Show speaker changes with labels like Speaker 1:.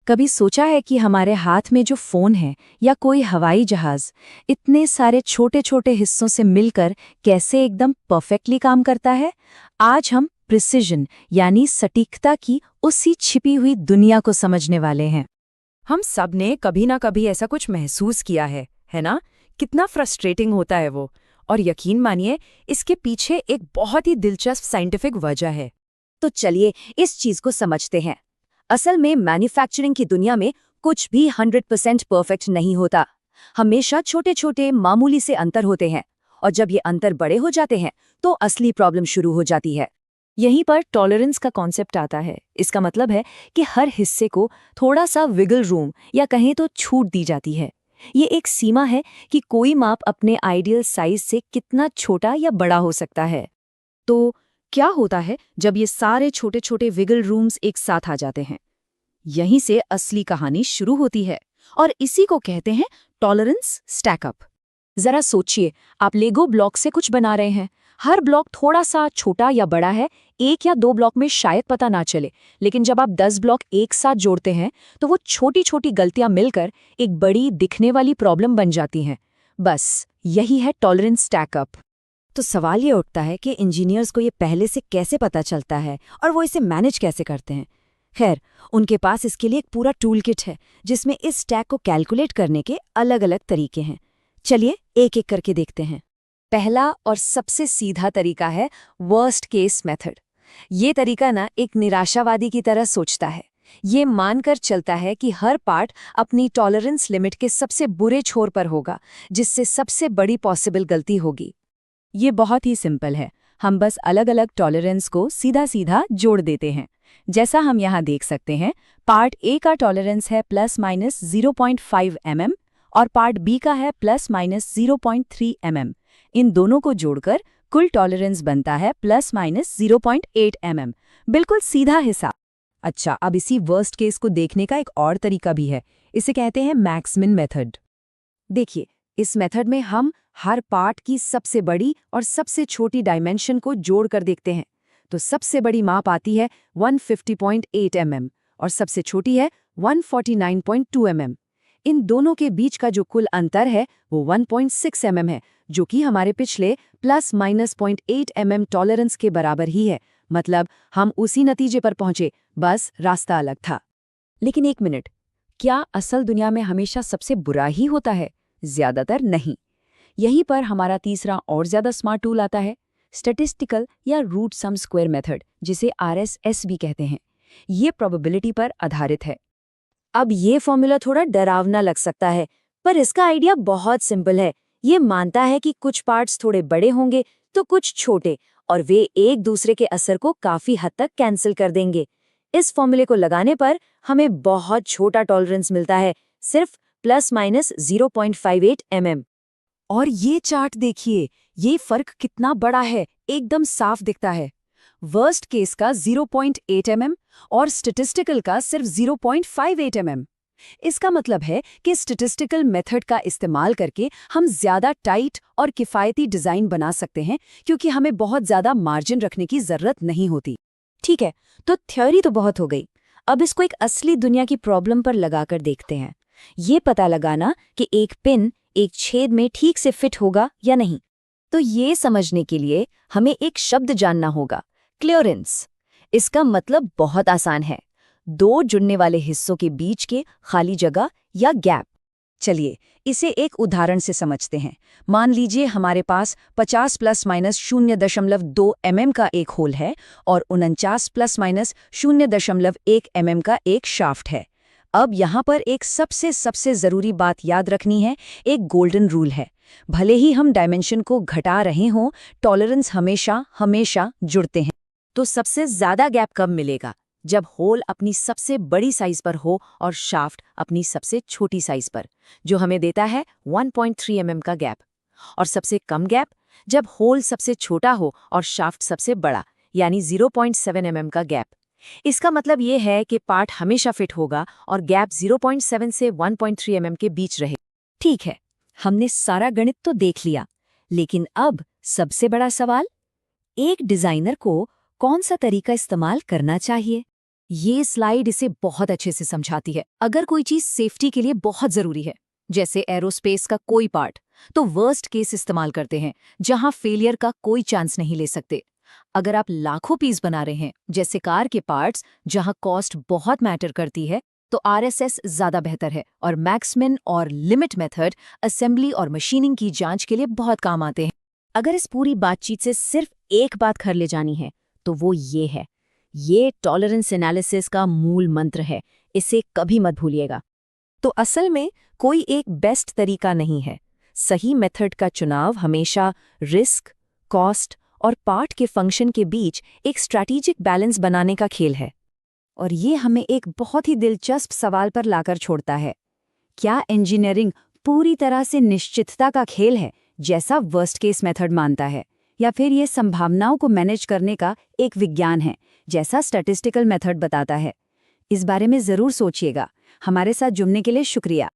Speaker 1: कभी सोचा है कि हमारे हाथ में जो फोन है या कोई हवाई जहाज इतने सारे छोटे छोटे हिस्सों से मिलकर कैसे एकदम परफेक्टली काम करता है। आज हम प्रिसिजन यानी सटीकता की उसी छिपी हुई दुनिया को समझने वाले हैं।
Speaker 2: हम सब ने कभी ना कभी ऐसा कुछ महसूस किया है ना? कितना फ्रस्ट्रेटिंग होता है वो। और यकीन मानिए, इसके पीछे एक बहुत ही दिलचस्प साइंटिफिक वजह है।
Speaker 3: तो चलिए इस चीज को समझते हैं। असल में मैन्युफैक्चरिंग की दुनिया में कुछ भी 100% परफेक्ट नहीं होता। हमेशा छोटे छोटे मामूली से अंतर होते हैं, और जब ये अंतर बड़े हो जाते हैं तो असली प्रॉब्लम शुरू हो जाती है।
Speaker 1: यहीं पर टॉलरेंस का कॉन्सेप्ट आता है। इसका मतलब है कि हर हिस्से को थोड़ा सा विगल रूम या कहें तो छूट दी जाती है। ये एक सीमा है कि कोई माप अपने आइडियल साइज से कितना छोटा या बड़ा हो सकता है।
Speaker 2: तो क्या होता है जब ये सारे छोटे छोटे विगल रूम्स एक साथ आ जाते हैं? यहीं से असली कहानी शुरू होती है, और इसी को कहते हैं टॉलरेंस स्टैकअप।
Speaker 1: जरा सोचिए, आप लेगो ब्लॉक से कुछ बना रहे हैं। हर ब्लॉक थोड़ा सा छोटा या बड़ा है। एक या दो ब्लॉक में शायद पता ना चले, लेकिन जब आप 10 ब्लॉक एक साथ जोड़ते हैं तो वो छोटी छोटी गलतियां मिलकर एक बड़ी दिखने वाली प्रॉब्लम बन जाती हैं। बस यही है टॉलरेंस स्टैकअप।
Speaker 3: तो सवाल ये उठता है कि इंजीनियर्स को ये पहले से कैसे पता चलता है और वो इसे मैनेज कैसे करते हैं। खैर, उनके पास इसके लिए एक पूरा टूल किट है जिसमें इस स्टैक को कैलकुलेट करने के अलग अलग तरीके हैं। चलिए एक एक करके देखते हैं।
Speaker 1: पहला और सबसे सीधा तरीका है वर्स्ट केस मेथड। ये तरीका ना एक निराशावादी की तरह सोचता है। ये मानकर चलता है कि हर पार्ट अपनी टॉलरेंस लिमिट के सबसे बुरे छोर पर होगा, जिससे सबसे बड़ी पॉसिबल गलती होगी।
Speaker 2: ये बहुत ही सिंपल है। हम बस अलग अलग टॉलरेंस को सीधा सीधा जोड़ देते हैं। जैसा हम यहाँ देख सकते हैं, पार्ट ए का टॉलरेंस है ±0.5 mm और पार्ट बी का है ±0.3 mm। इन दोनों को जोड़कर कुल टॉलरेंस बनता है ±0.8 mm। बिल्कुल सीधा हिसाब। अच्छा, अब इसी वर्स्ट केस को देखने का एक और तरीका भी है। इसे कहते हैं मैक्समिन मेथड।
Speaker 3: देखिए, इस मेथड में हम हर पार्ट की सबसे बड़ी और सबसे छोटी डायमेंशन को जोड़कर देखते हैं। तो सबसे बड़ी माप आती है 150.8 mm और सबसे छोटी है 149.2 mm। इन दोनों के बीच का जो कुल अंतर है वो 1.6 mm है, जो कि हमारे पिछले ±0.8 mm टॉलरेंस के बराबर ही है। मतलब हम उसी नतीजे पर पहुंचे, बस रास्ता अलग था।
Speaker 2: लेकिन एक मिनट, क्या असल दुनिया में हमेशा सबसे बुरा ही होता है? ज्यादातर नहीं। यहीं पर हमारा तीसरा और ज्यादा स्मार्ट टूल आता है, स्टैटिस्टिकल या रूट सम स्क्वायर मेथड, जिसे RSS भी कहते हैं। ये प्रोबेबिलिटी पर आधारित है।
Speaker 3: अब ये फॉर्मूला थोड़ा डरावना लग सकता है, पर इसका आइडिया बहुत सिंपल है। ये मानता है कि कुछ पार्ट्स थोड़े बड़े होंगे तो कुछ छोटे, और वे एक दूसरे के असर को काफी हद तक कैंसिल कर देंगे। इस फॉर्मूले को लगाने पर हमें बहुत छोटा टॉलरेंस मिलता है, सिर्फ ±0.58 mm।
Speaker 2: और ये चार्ट देखिए, ये फर्क कितना बड़ा है, एकदम साफ दिखता है। वर्स्ट केस का 0.8 mm और स्टैटिस्टिकल का सिर्फ 0.58 mm। इसका मतलब है कि स्टैटिस्टिकल मेथड का इस्तेमाल करके हम ज्यादा टाइट और किफ़ायती डिज़ाइन बना सकते हैं, क्योंकि हमें बहुत ज़्यादा मार्जिन रखने की ज़रूरत नहीं होती।
Speaker 3: ठीक है, तो थ्योरी तो बहुत हो गई। अब इसको एक असली दुनिया की प्रॉब्लम पर लगाकर देखते हैं। ये पता लगाना कि एक पिन एक छेद में ठीक से फिट होगा या नहीं। तो ये समझने के लिए हमें एक शब्द जानना होगा, क्लियरेंस। इसका मतलब बहुत आसान है, दो जुड़ने वाले हिस्सों के बीच के खाली जगह या गैप। चलिए इसे एक उदाहरण से समझते हैं। मान लीजिए हमारे पास 50 ±0.2 mm का एक होल है और 49 ±0.1 mm का एक शाफ्ट है। अब यहाँ पर एक सबसे ज़रूरी बात याद रखनी है, एक गोल्डन रूल है। भले ही हम डायमेंशन को घटा रहे हों, टॉलरेंस हमेशा जुड़ते हैं। तो सबसे ज़्यादा गैप कब मिलेगा? जब होल अपनी सबसे बड़ी साइज पर हो और शाफ्ट अपनी सबसे छोटी साइज पर, जो हमें देता है 1.3 mm का गैप। और सबसे कम गैप जब होल सबसे छोटा हो और शाफ्ट सबसे बड़ा, यानी 0.7 mm का गैप। इसका मतलब ये है कि पार्ट हमेशा फिट होगा और गैप 0.7 से 1.3 mm के बीच रहे। ठीक है, हमने सारा गणित तो देख लिया, लेकिन अब सबसे बड़ा सवाल, एक डिजाइनर को कौन सा तरीका इस्तेमाल करना चाहिए?
Speaker 1: ये स्लाइड इसे बहुत अच्छे से समझाती है। अगर कोई चीज सेफ्टी के लिए बहुत जरूरी है, जैसे एरोस्पेस का कोई पार्ट, तो वर्स्ट केस इस्तेमाल करते हैं, जहां फेलियर का कोई चांस नहीं ले सकते। अगर आप लाखों पीस बना रहे हैं, जैसे कार के पार्ट्स, जहां कॉस्ट बहुत मैटर करती है, तो आरएसएस ज्यादा बेहतर है। और मैक्समिन और लिमिट मेथड असेंबली और मशीनिंग की जांच के लिए बहुत काम आते हैं।
Speaker 3: अगर इस पूरी बातचीत से सिर्फ एक बात घर ले जानी है, तो वो ये है, ये टॉलरेंस एनालिसिस का मूल मंत्र है, इसे कभी मत भूलिएगा। तो असल में कोई एक बेस्ट तरीका नहीं है। सही मेथड का चुनाव हमेशा रिस्क, कॉस्ट और पार्ट के फंक्शन के बीच एक स्ट्रैटेजिक बैलेंस बनाने का खेल है। और ये हमें एक बहुत ही दिलचस्प सवाल पर लाकर छोड़ता है, क्या इंजीनियरिंग पूरी तरह से निश्चितता का खेल है, जैसा वर्स्ट केस मेथड मानता है, या फिर ये संभावनाओं को मैनेज करने का एक विज्ञान है, जैसा स्टैटिस्टिकल मेथड बताता है? इस बारे में ज़रूर सोचिएगा। हमारे साथ जुड़ने के लिए शुक्रिया।